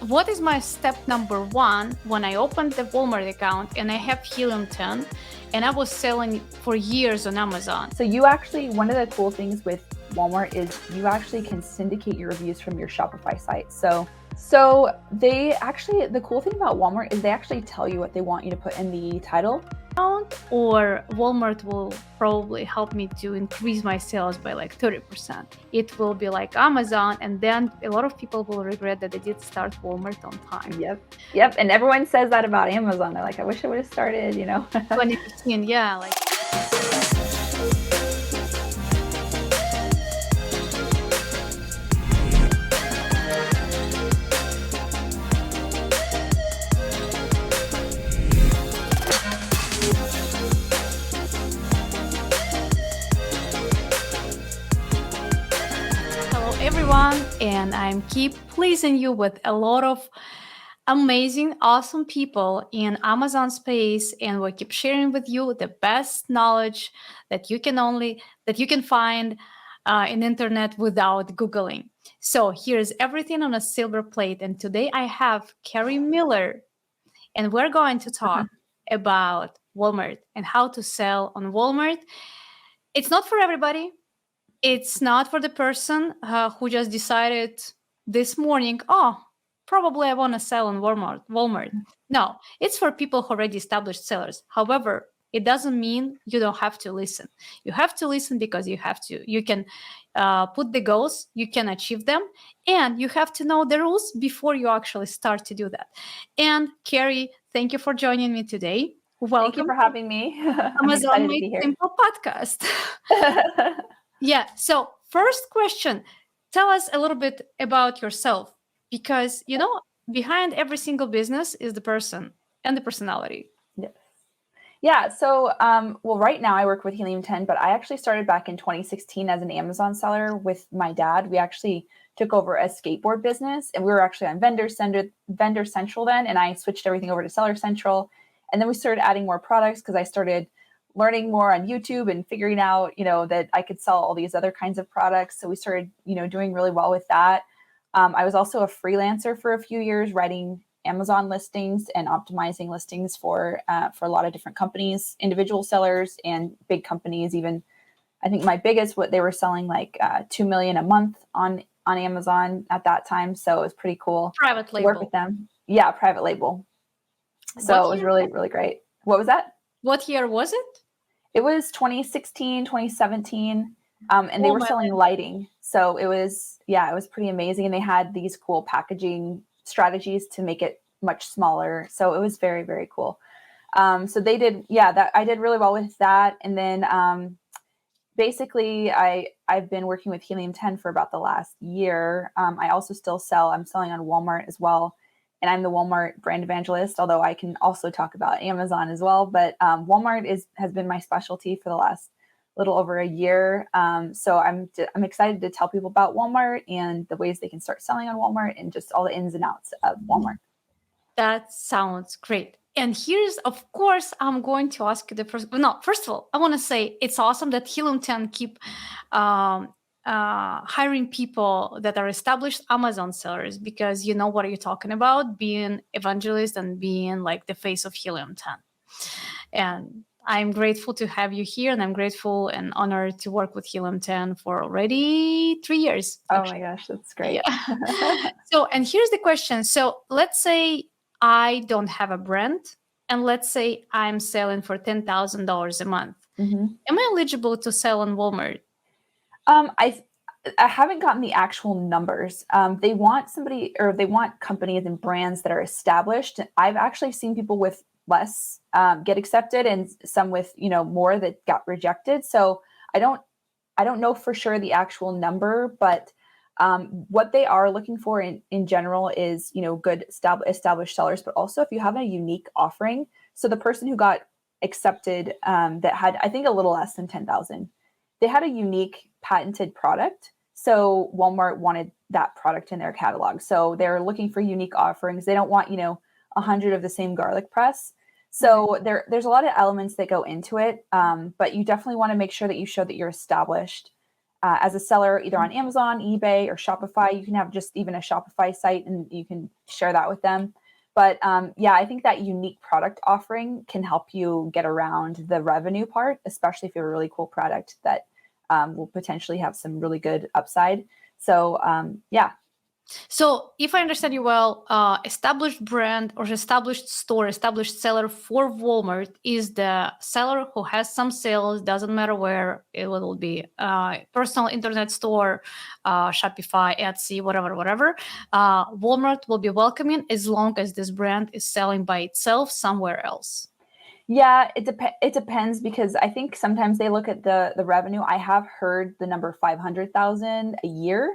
what is my step number one when I opened the Walmart account and I have Helium10 and I was selling for years on Amazon? So you actually, one of the cool things with Walmart is you actually can syndicate your reviews from your Shopify site. So they actually, the cool thing about Walmart is they actually tell you what they want you to put in the title. Or Walmart will probably help me to increase my sales by like 30%. It will be like Amazon, and then a lot of people will regret that they did start Walmart on time. Yep. And everyone says that about Amazon. They're like, I wish I would have started, 2015, yeah. Everyone, and I'm keep pleasing you with a lot of amazing, awesome people in Amazon space, and we keep sharing with you the best knowledge that you can find in internet without Googling. So here's everything on a silver plate, and today I have Carrie Miller, and we're going to talk about Walmart and how to sell on Walmart. It's not for everybody. It's not for the person who just decided this morning, probably I want to sell on Walmart. No, it's for people who already established sellers. However, it doesn't mean you don't have to listen. You have to listen because you have to. You can put the goals, you can achieve them, and you have to know the rules before you actually start to do that. And Carrie, thank you for joining me today. Welcome. Thank you for having me. Amazon Made Simple Podcast. Yeah. So first question, tell us a little bit about yourself, because, behind every single business is the person and the personality. Yes. Yeah. So, well, right now I work with Helium10, but I actually started back in 2016 as an Amazon seller with my dad. We actually took over a skateboard business, and we were actually on Vendor Central then, and I switched everything over to Seller Central. And then we started adding more products because I started learning more on YouTube and figuring out, that I could sell all these other kinds of products. So we started, doing really well with that. I was also a freelancer for a few years, writing Amazon listings and optimizing listings for a lot of different companies, individual sellers and big companies. Even I think my biggest, what they were selling like 2 million a month on Amazon at that time. So it was pretty cool. Private label. To work with them. Yeah, private label. So it was really, really great. What was that? What year was it? It was 2016, 2017, and they were selling lighting. So it was pretty amazing. And they had these cool packaging strategies to make it much smaller. So it was very, very cool. So they did, I did really well with that. And then basically I've been working with Helium10 for about the last year. I also still I'm selling on Walmart as well. And I'm the Walmart brand evangelist, although I can also talk about Amazon as well. But Walmart has been my specialty for the last little over a year. So I'm excited to tell people about Walmart and the ways they can start selling on Walmart and just all the ins and outs of Walmart. That sounds great. And here's, of course, I'm going to ask you first of all, I want to say it's awesome that Helium10 keep hiring people that are established Amazon sellers, because you know what you're talking about, being evangelist and being like the face of Helium10. And I'm grateful to have you here, and I'm grateful and honored to work with Helium10 for already 3 years. Actually. Oh my gosh, that's great. Yeah. So, and here's the question. So let's say I don't have a brand, and let's say I'm selling for $10,000 a month. Mm-hmm. Am I eligible to sell on Walmart? I haven't gotten the actual numbers. They want companies and brands that are established. I've actually seen people with less get accepted, and some with more that got rejected. So I don't know for sure the actual number, but what they are looking for in general is good established sellers, but also if you have a unique offering. So the person who got accepted that had, I think, a little less than 10,000, they had a unique patented product. So Walmart wanted that product in their catalog. So they're looking for unique offerings. They don't want 100 of the same garlic press. So there's a lot of elements that go into it, but you definitely want to make sure that you show that you're established. as a seller, either on Amazon, eBay, or Shopify. You can have just even a Shopify site and you can share that with them. But I think that unique product offering can help you get around the revenue part, especially if you have a really cool product that will potentially have some really good upside. So So if I understand you well, established brand or established store, established seller for Walmart is the seller who has some sales, doesn't matter where it will be, personal internet store, Shopify, Etsy, whatever. Walmart will be welcoming as long as this brand is selling by itself somewhere else. Yeah, it depends, because I think sometimes they look at the revenue. I have heard the number 500,000 a year.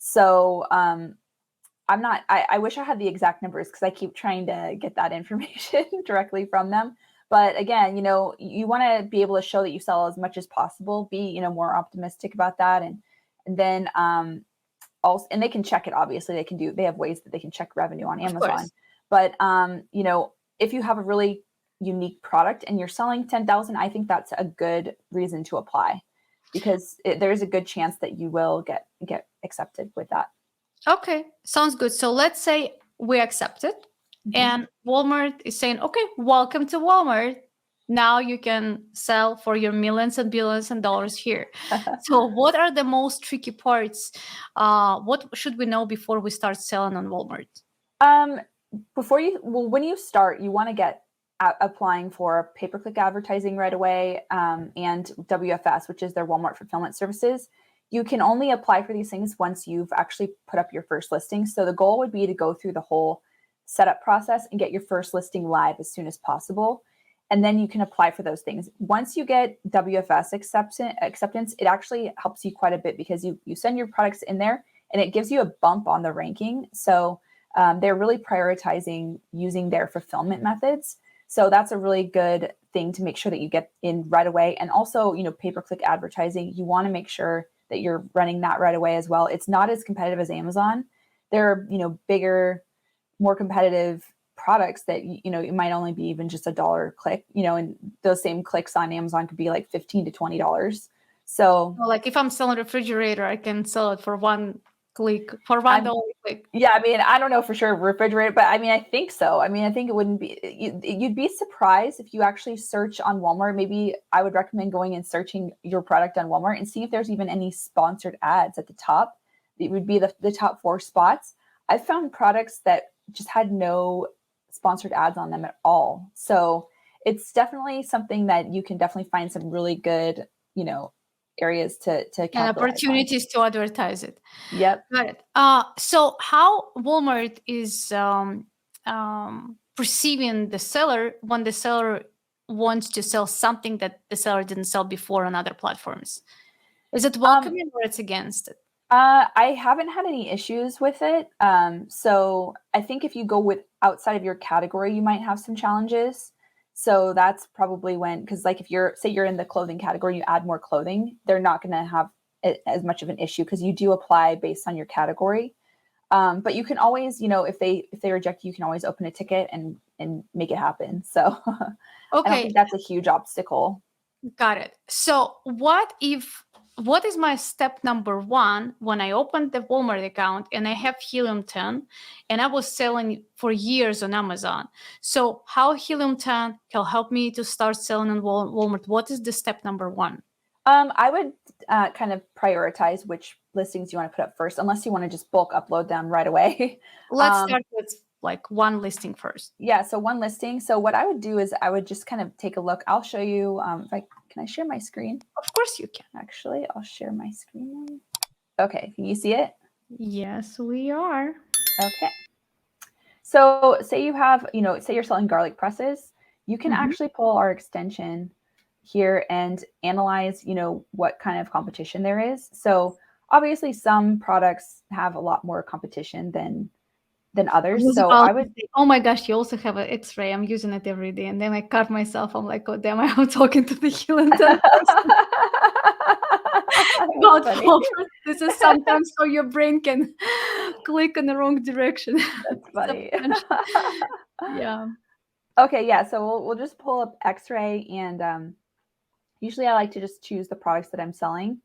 So I wish I had the exact numbers, because I keep trying to get that information directly from them. But again, you want to be able to show that you sell as much as possible, be, more optimistic about that. And then also, and they can check it, obviously they have ways that they can check revenue on Amazon. But if you have a really unique product and you're selling 10,000, I think that's a good reason to apply, because there's a good chance that you will get accepted with that. Okay, sounds good. So let's say we accept it, and Walmart is saying, okay, welcome to Walmart. Now you can sell for your millions and billions of dollars here. So what are the most tricky parts? What should we know before we start selling on Walmart? When you start, you want to get applying for pay-per-click advertising right away, and WFS, which is their Walmart Fulfillment Services. You can only apply for these things once you've actually put up your first listing. So the goal would be to go through the whole setup process and get your first listing live as soon as possible. And then you can apply for those things. Once you get WFS acceptance, it actually helps you quite a bit, because you send your products in there and it gives you a bump on the ranking. So they're really prioritizing using their fulfillment methods. So that's a really good thing to make sure that you get in right away. And also, pay-per-click advertising, you want to make sure that you're running that right away as well. It's not as competitive as Amazon. There are, bigger, more competitive products that, it might only be even just $1 click, and those same clicks on Amazon could be like $15 to $20. So like if I'm selling a refrigerator, I can sell it for $1 click, for $1 click. Yeah, I don't know for sure refrigerator, but I think so. I think it wouldn't be, you'd be surprised if you actually search on Walmart. Maybe I would recommend going and searching your product on Walmart and see if there's even any sponsored ads at the top. It would be the top 4 spots. I've found products that just had no sponsored ads on them at all. So it's definitely something that you can definitely find some really good, areas to capitalize and opportunities to advertise it. Yep. Got it. So how Walmart is perceiving the seller when the seller wants to sell something that the seller didn't sell before on other platforms? Is it welcoming or it's against it? I haven't had any issues with it. So I think if you go with outside of your category, you might have some challenges. So that's probably when, because like if you're in the clothing category, you add more clothing, they're not going to have it as much of an issue, because you do apply based on your category. But you can always, if they reject you, you can always open a ticket and make it happen. So okay. I don't think that's a huge obstacle. Got it. So what is my step number 1 when I opened the Walmart account and I have Helium10 and I was selling for years on Amazon? So how Helium10 can help me to start selling on Walmart? What is the step number 1? I would kind of prioritize which listings you want to put up first, unless you want to just bulk upload them right away. Let's start with like one listing first. Yeah, so one listing. So what I would do is I would just kind of take a look. I'll show you, can I share my screen? Of course you can. Actually, I'll share my screen. Okay, can you see it? Yes, we are. Okay. So say you have, say you're selling garlic presses, you can actually pull our extension here and analyze, what kind of competition there is. So obviously some products have a lot more competition than others. So I would say, oh my gosh, you also have an X-ray. I'm using it every day. And then I cut myself. I'm like, oh damn, I'm talking to the Helium10 about this is sometimes how your brain can click in the wrong direction. That's funny. Yeah. Okay, yeah. So we'll just pull up X-ray, and usually I like to just choose the products that I'm selling.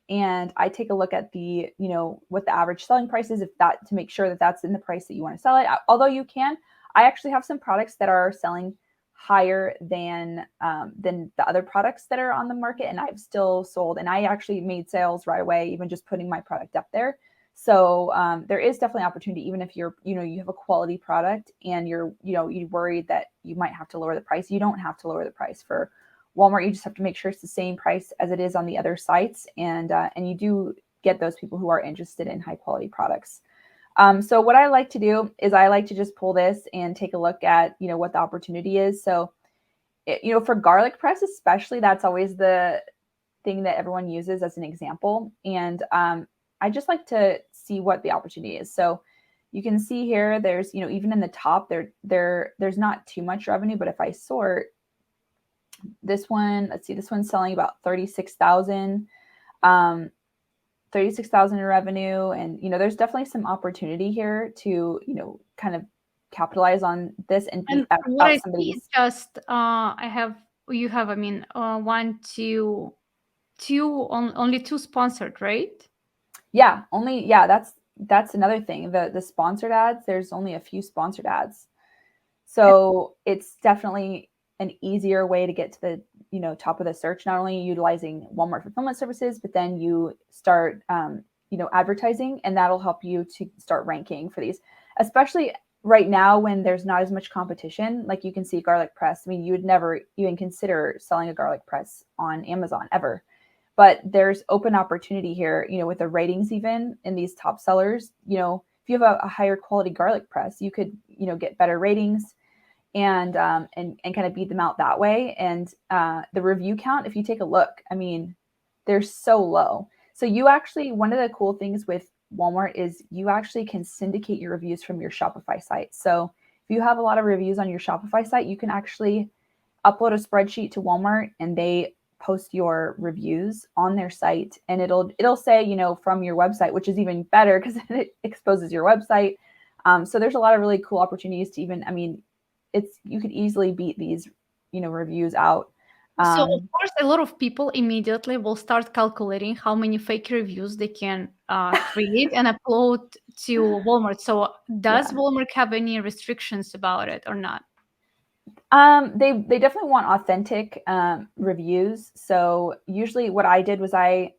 and I take a look at the, what the average selling price is, if that, to make sure that that's in the price that you want to sell it. Although I actually have some products that are selling higher than the other products that are on the market, and I've still sold, and I actually made sales right away, even just putting my product up there. So there is definitely opportunity, even if you're, you have a quality product and you're worried that you might have to lower the price. You don't have to lower the price for Walmart. You just have to make sure it's the same price as it is on the other sites, and you do get those people who are interested in high quality products. So what I like to do is I like to just pull this and take a look at, what the opportunity is. So, for garlic press, especially, that's always the thing that everyone uses as an example. And I just like to see what the opportunity is. So you can see here, there's, even in the top there's not too much revenue, but if I sort this one, let's see, this one's selling about 36,000. 36,000 in revenue. And, there's definitely some opportunity here to, kind of capitalize on this and beat And what I out see is somebody's. just you have, one, two, only two sponsored, right? Yeah, that's another thing. The sponsored ads, there's only a few sponsored ads. So it's definitely an easier way to get to the, top of the search, not only utilizing Walmart fulfillment services, but then you start, advertising, and that'll help you to start ranking for these, especially right now when there's not as much competition. Like you can see garlic press. I mean, you would never even consider selling a garlic press on Amazon ever. But there's open opportunity here, with the ratings, even in these top sellers. If you have a higher quality garlic press, you could, get better ratings and kind of beat them out that way. And the review count, if you take a look, I mean, they're so low. So you actually, one of the cool things with Walmart is you actually can syndicate your reviews from your Shopify site. So if you have a lot of reviews on your Shopify site, you can actually upload a spreadsheet to Walmart, and they post your reviews on their site, and it'll say, from your website, which is even better because it exposes your website. So there's a lot of really cool opportunities to even, I mean, you could easily beat these, reviews out. So of course, a lot of people immediately will start calculating how many fake reviews they can create and upload to Walmart. So does Yeah. Walmart have any restrictions about it or not? They definitely want authentic reviews. So usually what I did was I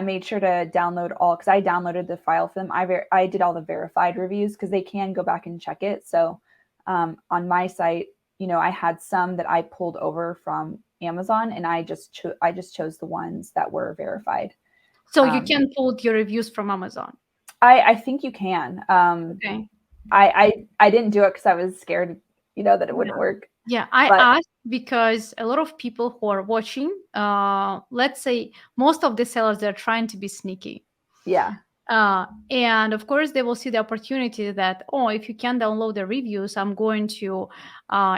made sure to download all, because I downloaded the file for them. I did all the verified reviews because they can go back and check it. So on my site, I had some that I pulled over from Amazon, and I just chose the ones that were verified. So you can pull your reviews from Amazon. I think you can. Okay. I didn't do it because I was scared, that it wouldn't work. Yeah, I But asked because a lot of people who are watching, let's say most of the sellers, they're trying to be sneaky. yeah. And of course, they will see the opportunity that, oh, if you can download the reviews, I'm going to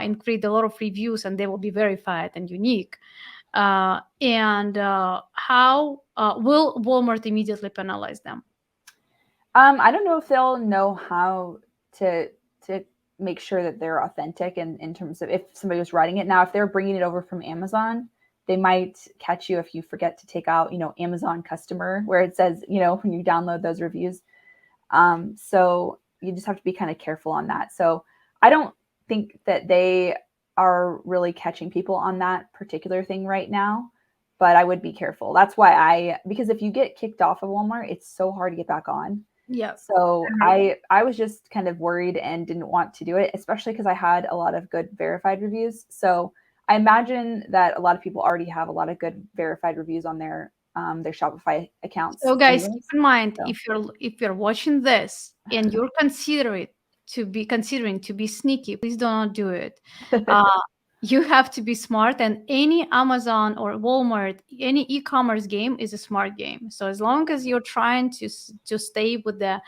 increase a lot of reviews, and they will be verified and unique. How will Walmart immediately penalize them? I don't know if they'll know how to make sure that they're authentic, and in terms of if somebody was writing it. Now, if they're bringing it over from Amazon, they might catch you if you forget to take out, Amazon customer, where it says, when you download those reviews. So you just have to be kind of careful on that. So I don't think that they are really catching people on that particular thing right now, but I would be careful. That's why because if you get kicked off of Walmart, it's so hard to get back on. Yeah. So I was just kind of worried and didn't want to do it, especially because I had a lot of good verified reviews. So I imagine that a lot of people already have a lot of good verified reviews on their Shopify accounts. So guys, anyways. keep in mind, So. if you're watching this and you're considering to be sneaky, please do not do it. You have to be smart, and any Amazon or Walmart, any e-commerce game is a smart game. So as long as you're trying to stay with the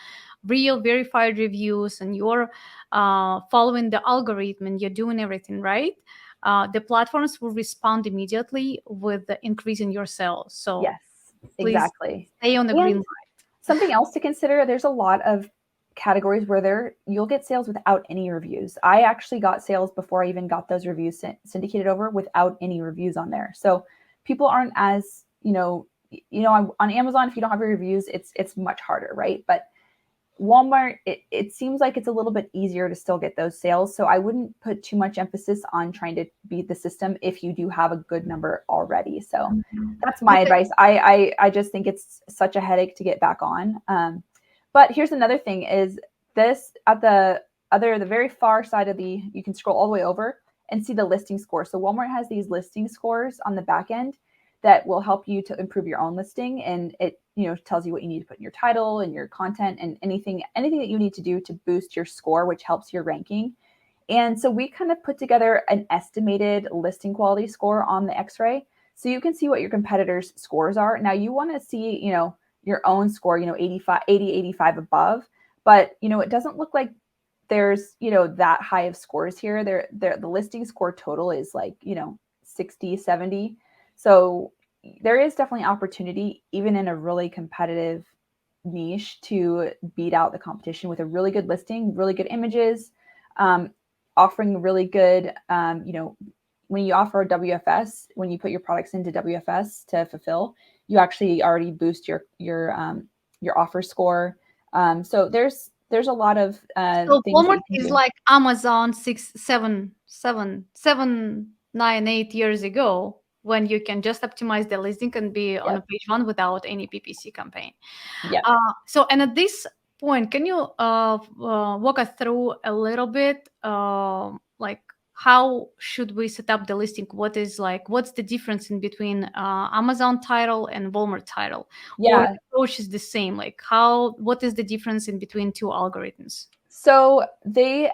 real verified reviews, and you're following the algorithm, and you're doing everything right, the platforms will respond immediately with the increase in your sales. So Yes, please exactly. stay on the green line. Something else to consider, there's a lot of categories where you'll get sales without any reviews. I actually got sales before I even got those reviews syndicated over without any reviews on there. So people aren't as, on Amazon, if you don't have your reviews, it's much harder, right? But Walmart, it seems like it's a little bit easier to still get those sales. So I wouldn't put too much emphasis on trying to beat the system if you do have a good number already. So that's my Okay. advice. I just think it's such a headache to get back on. But here's another thing is this at the very far side of you can scroll all the way over and see the listing score. So Walmart has these listing scores on the back end that will help you to improve your own listing. And it, tells you what you need to put in your title and your content and anything that you need to do to boost your score, which helps your ranking. And so we kind of put together an estimated listing quality score on the X-ray. So you can see what your competitors' scores are. Now you want to see, your own score, 85, 80, 85 above. But, it doesn't look like there's, that high of scores here. The listing score total is like, 60, 70. So there is definitely opportunity, even in a really competitive niche, to beat out the competition with a really good listing, really good images, offering really good, when you offer a WFS, when you put your products into WFS to fulfill, you actually already boost your offer score. So there's a lot of So things that Walmart you can is do. like Amazon 7, 9, 8 years ago, when you can just optimize the listing and be on a Yep. page one without any PPC campaign. Yeah. So, and at this point, can you walk us through a little bit, like how should we set up the listing? What's the difference in between Amazon title and Walmart title, or Yeah. the approach is the same? Like what is the difference in between two algorithms? So the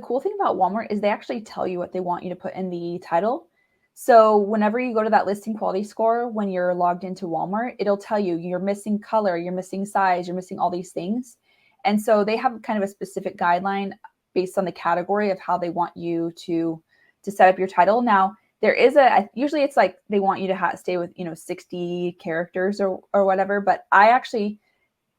cool thing about Walmart is they actually tell you what they want you to put in the title. So whenever you go to that listing quality score, when you're logged into Walmart, it'll tell you you're missing color, you're missing size, you're missing all these things. And so they have kind of a specific guideline based on the category of how they want you to set up your title. Now, there is usually it's like they want you to stay with, 60 characters or whatever, but I actually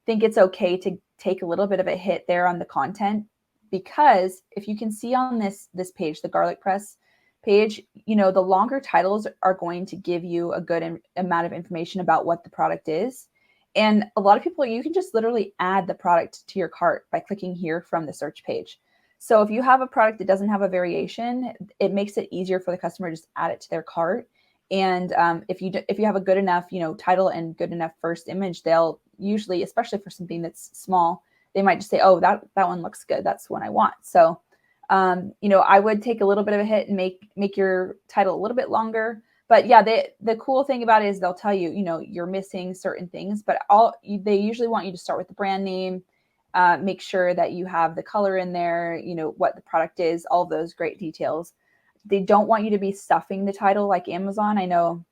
think it's okay to take a little bit of a hit there on the content, because if you can see on this page, the garlic press page, the longer titles are going to give you a good amount of information about what the product is. And a lot of people, you can just literally add the product to your cart by clicking here from the search page. So if you have a product that doesn't have a variation, it makes it easier for the customer to just add it to their cart. And if you have a good enough, title and good enough first image, they'll usually, especially for something that's small, they might just say, oh, that one looks good. That's the one I want. So, I would take a little bit of a hit and make your title a little bit longer. But yeah, the cool thing about it is they'll tell you, you're missing certain things, but they usually want you to start with the brand name, make sure that you have the color in there, what the product is, all of those great details. They don't want you to be stuffing the title like Amazon. I know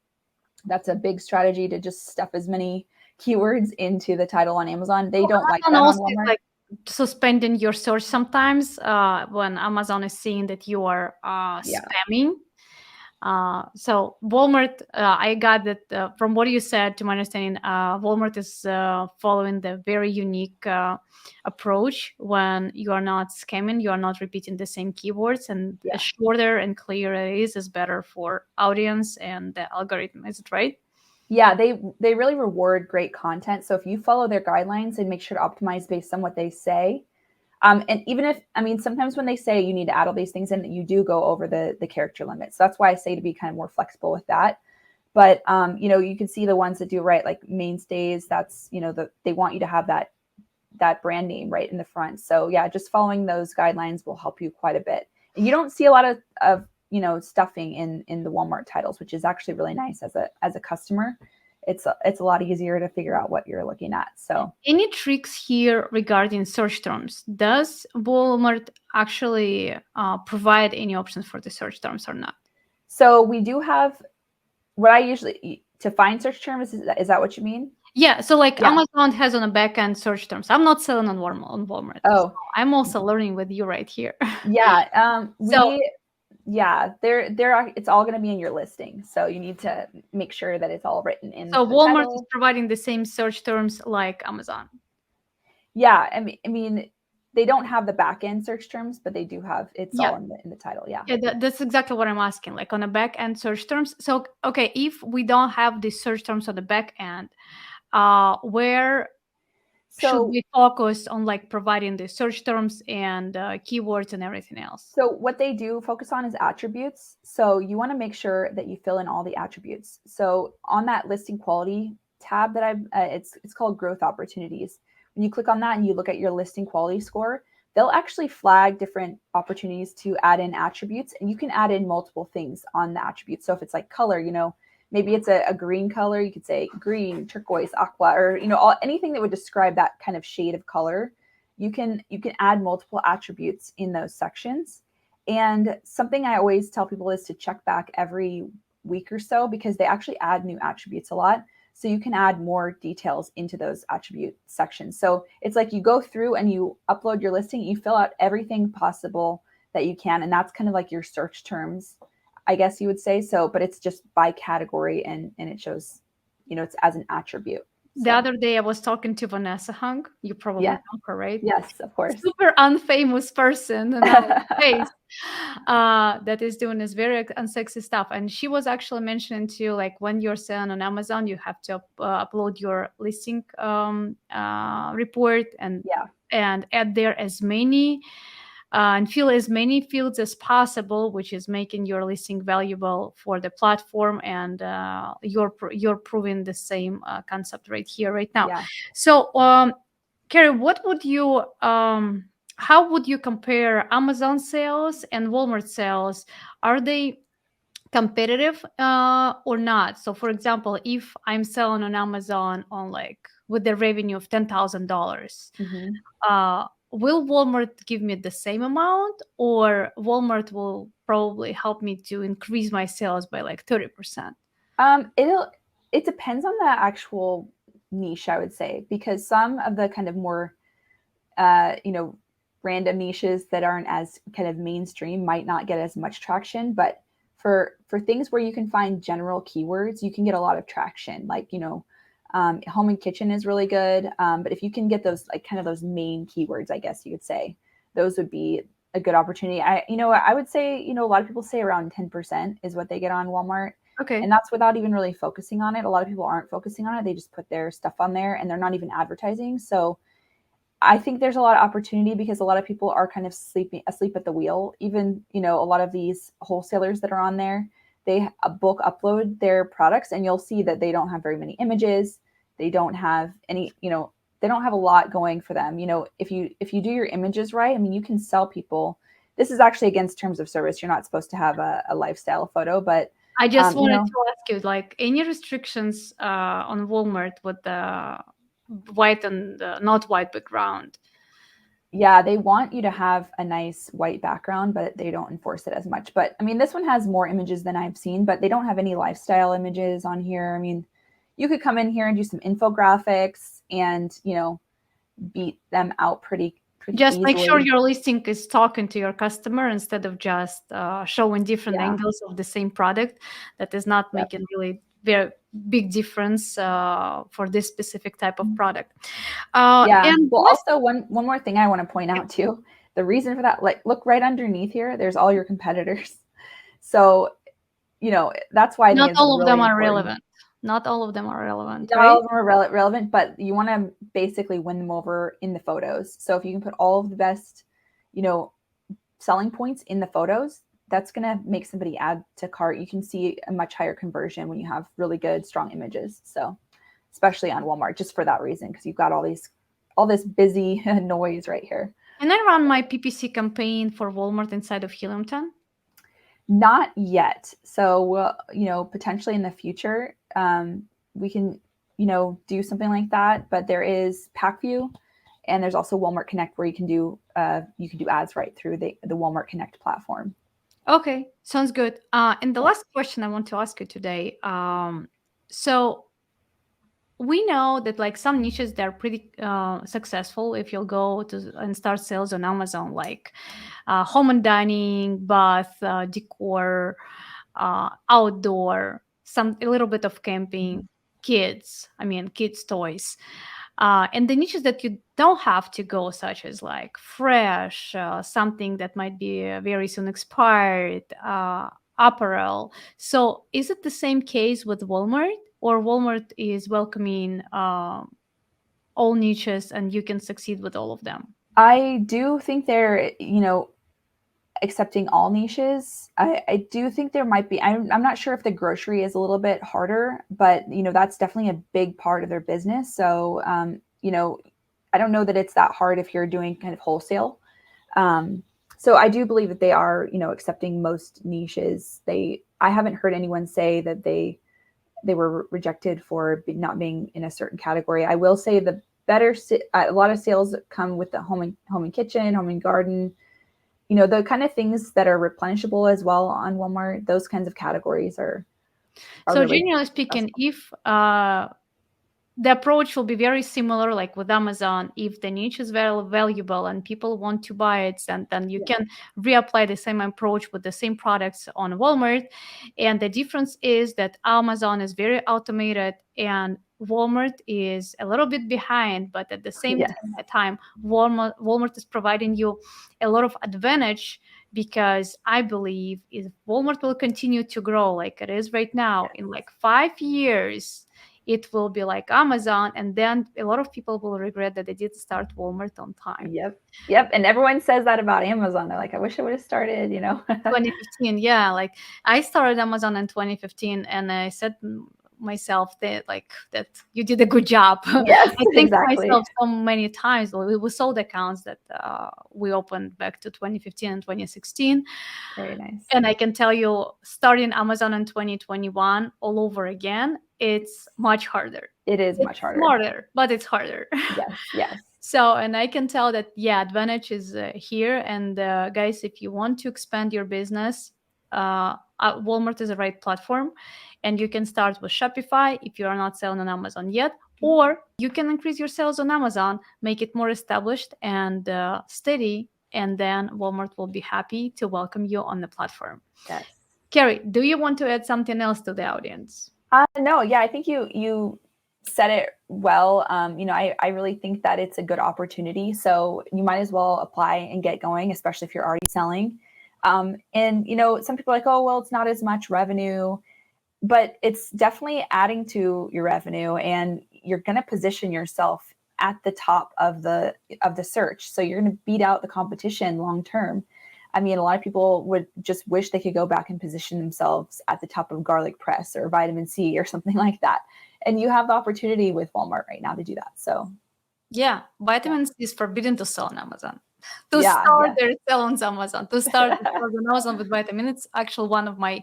that's a big strategy, to just stuff as many keywords into the title on Amazon. They don't like Amazon that on also is Walmart. like suspending your search sometimes when Amazon is seeing that you are Yeah. spamming. So Walmart, I got that from what you said. To my understanding, Walmart is following the very unique approach. When you are not scamming, you are not repeating the same keywords, and Yeah. as shorter and clearer it is better for audience and the algorithm. Is it right? Yeah, they really reward great content. So if you follow their guidelines and make sure to optimize based on what they say, and even if, sometimes when they say you need to add all these things in, you do go over the character limit. So that's why I say to be kind of more flexible with that. But you can see the ones that do right, like mainstays. That's they want you to have that brand name right in the front. So yeah, just following those guidelines will help you quite a bit. And you don't see a lot of stuffing in the Walmart titles, which is actually really nice as a customer. It's a lot easier to figure out what you're looking at. So Any tricks here regarding search terms? Does Walmart actually provide any options for the search terms or not? so we do have what I usually to find search terms. Is that what you mean? Yeah, so like Yeah. Amazon has on a back end search terms. I'm not selling on Walmart. So Oh, I'm also learning with you right here. yeah. So They're it's all going to be in your listing. So you need to make sure that it's all written in so the Walmart is title. providing the same search terms like Amazon. Yeah. I mean, They don't have the back end search terms, but they do have it's Yeah. all in the title. Yeah. Yeah, that's exactly what I'm asking. Like on the back end search terms. So, okay, if we don't have the search terms on the back end, where should So we focus on, like providing the search terms and keywords and everything else? So what they do focus on is attributes. So you want to make sure that you fill in all the attributes. So on that listing quality tab that it's called growth opportunities. When you click on that and you look at your listing quality score, they'll actually flag different opportunities to add in attributes, and you can add in multiple things on the attributes. So if it's like color, maybe it's a green color, you could say green, turquoise, aqua, or anything that would describe that kind of shade of color. You can add multiple attributes in those sections. And something I always tell people is to check back every week or so, because they actually add new attributes a lot. So you can add more details into those attribute sections. So it's like you go through and you upload your listing, you fill out everything possible that you can. And that's kind of like your search terms, I guess you would say. So, but it's just by category, and it shows, it's as an attribute. The So, other day I was talking to Vanessa Hung. You probably yeah. know her, right? Yes, of course. Super unfamous person in our space that is doing this very unsexy stuff. And she was actually mentioning to you, like when you're selling on Amazon, you have to upload your listing report and Yeah. add there as many and fill as many fields as possible, which is making your listing valuable for the platform. And you're proving the same concept right here, right now. Yeah. So, Carrie, what would you how would you compare Amazon sales and Walmart sales? Are they competitive or not? So, for example, if I'm selling on Amazon on like with the revenue of $10,000, Mm-hmm. will Walmart give me the same amount, or Walmart will probably help me to increase my sales by like 30%? It depends on the actual niche, I would say, because some of the kind of more uh, you know, random niches that aren't as kind of mainstream might not get as much traction. But for things where you can find general keywords, you can get a lot of traction. Like, home and kitchen is really good. But if you can get those, like kind of those main keywords, I guess you could say, those would be a good opportunity. I would say, a lot of people say around 10% is what they get on Walmart. Okay. And that's without even really focusing on it. A lot of people aren't focusing on it. They just put their stuff on there and they're not even advertising. So I think there's a lot of opportunity because a lot of people are kind of asleep at the wheel. Even, a lot of these wholesalers that are on there, they bulk upload their products, and you'll see that they don't have very many images. They don't have any, they don't have a lot going for them. If you do your images right, I mean, you can sell people. This is actually against terms of service. You're not supposed to have a lifestyle photo, but I just wanted to ask you, like, any restrictions on Walmart with the white and not white background? Yeah, they want you to have a nice white background, but they don't enforce it as much. But I mean, this one has more images than I've seen, but they don't have any lifestyle images on here. I mean, you could come in here and do some infographics and, beat them out pretty Just make sure easily. your listing is talking to your customer instead of just showing different Yeah. angles of the same product. That is not Yep. making really very big difference for this specific type of product. Yeah. And Well, also one more thing I want to point out too. The reason for that, like, look right underneath here, there's all your competitors. So, that's why I think not it's all of really them are important. relevant. Not all of them are relevant, Not right? all of them are relevant, but you want to basically win them over in the photos. So if you can put all of the best, selling points in the photos, that's going to make somebody add to cart. You can see a much higher conversion when you have really good, strong images. So especially on Walmart, just for that reason, because you've got all this busy noise right here. Can I run my PPC campaign for Walmart inside of Helium10? Not yet. So, potentially in the future, we can, do something like that. But there is PackView, and there's also Walmart Connect, where you can do ads right through the Walmart Connect platform. Okay, sounds good. And the last question I want to ask you today. So we know that like some niches, they're pretty successful if you'll go to and start sales on Amazon, like home and dining, bath, decor, outdoor, a little bit of camping, kids. I mean, kids toys. And the niches that you don't have to go, such as like fresh, something that might be very soon expired, apparel. So is it the same case with Walmart, or Walmart is welcoming all niches and you can succeed with all of them? I do think they're, accepting all niches. I do think there might be, I'm not sure if the grocery is a little bit harder, but that's definitely a big part of their business. So I don't know that it's that hard if you're doing kind of wholesale. So I do believe that they are, accepting most niches. I haven't heard anyone say that they were rejected for not being in a certain category. I will say the better, a lot of sales come with the home and kitchen, home and garden, the kind of things that are replenishable as well on Walmart. Those kinds of categories are So really generally speaking, successful. if the approach will be very similar, like with Amazon. If the niche is very valuable and people want to buy it, then you can reapply the same approach with the same products on Walmart. And the difference is that Amazon is very automated and Walmart is a little bit behind, but at the same time, Walmart is providing you a lot of advantage, because I believe if Walmart will continue to grow like it is right now, in like 5 years, it will be like Amazon, and then a lot of people will regret that they did start Walmart on time. Yep. And everyone says that about Amazon. They're like, I wish I would have started, 2015, yeah. Like I started Amazon in 2015, and I said myself that you did a good job. Yes, I think exactly. myself so many times. We sold accounts that we opened back to 2015 and 2016. Very nice. And I can tell you, starting Amazon in 2021 all over again, it's much harder. It is much harder. Smarter, but it's harder. Yes. So, and I can tell that, advantage is here. And guys, if you want to expand your business, Walmart is the right platform. And you can start with Shopify if you are not selling on Amazon yet, or you can increase your sales on Amazon, make it more established and steady. And then Walmart will be happy to welcome you on the platform. Yes. Carrie, do you want to add something else to the audience? No, I think you said it well. I really think that it's a good opportunity. So you might as well apply and get going, especially if you're already selling. And some people are like, oh, well, it's not as much revenue, but it's definitely adding to your revenue, and you're going to position yourself at the top of the search. So you're going to beat out the competition long term. I mean, a lot of people would just wish they could go back and position themselves at the top of garlic press or vitamin C or something like that. And you have the opportunity with Walmart right now to do that. So vitamin C is forbidden to sell on Amazon. Start their sell on Amazon. To start on Amazon with vitamin, it's actually one of my.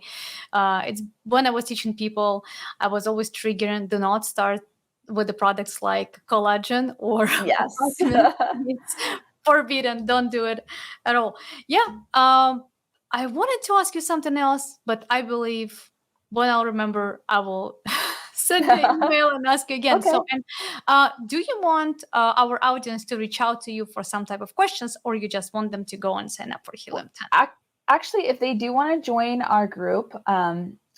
It's when I was teaching people, I was always triggering: do not start with the products like collagen or vitamin. It's forbidden. Don't do it at all. I wanted to ask you something else, but I believe when I'll remember, I will send you an email and ask you again. Okay. So, do you want our audience to reach out to you for some type of questions, or you just want them to go and sign up for Helium10? Actually, if they do want to join our group,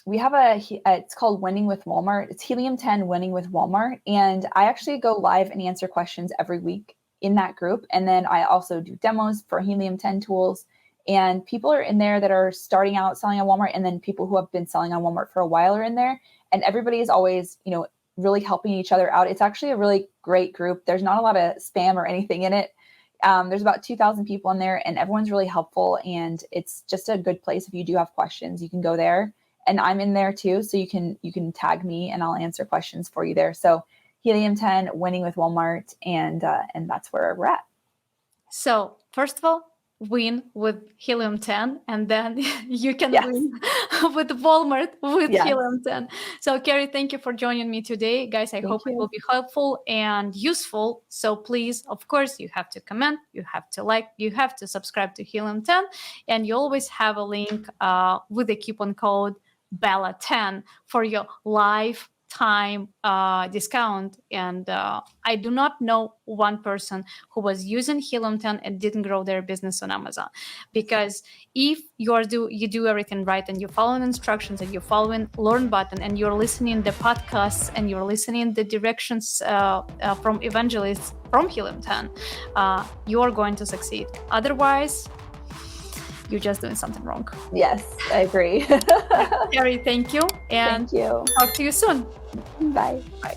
we have it's called Winning with Walmart. It's Helium10 Winning with Walmart. And I actually go live and answer questions every week in that group. And then I also do demos for Helium10 tools. And people are in there that are starting out selling on Walmart. And then people who have been selling on Walmart for a while are in there. And everybody is always, really helping each other out. It's actually a really great group. There's not a lot of spam or anything in it. There's about 2,000 people in there, and everyone's really helpful. And it's just a good place. If you do have questions, you can go there. And I'm in there too. So you can tag me and I'll answer questions for you there. So Helium10 Winning with Walmart. And that's where we're at. So first of all, win with Helium10, and then you can win with Walmart with Helium10. So Carrie, thank you for joining me today. Guys, I hope it will be helpful and useful. So please, of course, you have to comment, you have to like, you have to subscribe to Helium10, and you always have a link with the coupon code BELLA10 for your live lifetime discount. And I do not know one person who was using Helium 10 and didn't grow their business on Amazon. Because if you do everything right and you're following instructions and you're following learn button and you're listening the podcasts and you're listening the directions from evangelists from Helium 10, you are going to succeed. Otherwise, you're just doing something wrong. Yes, I agree. Carrie, thank you. And thank you. Talk to you soon. Bye. Bye.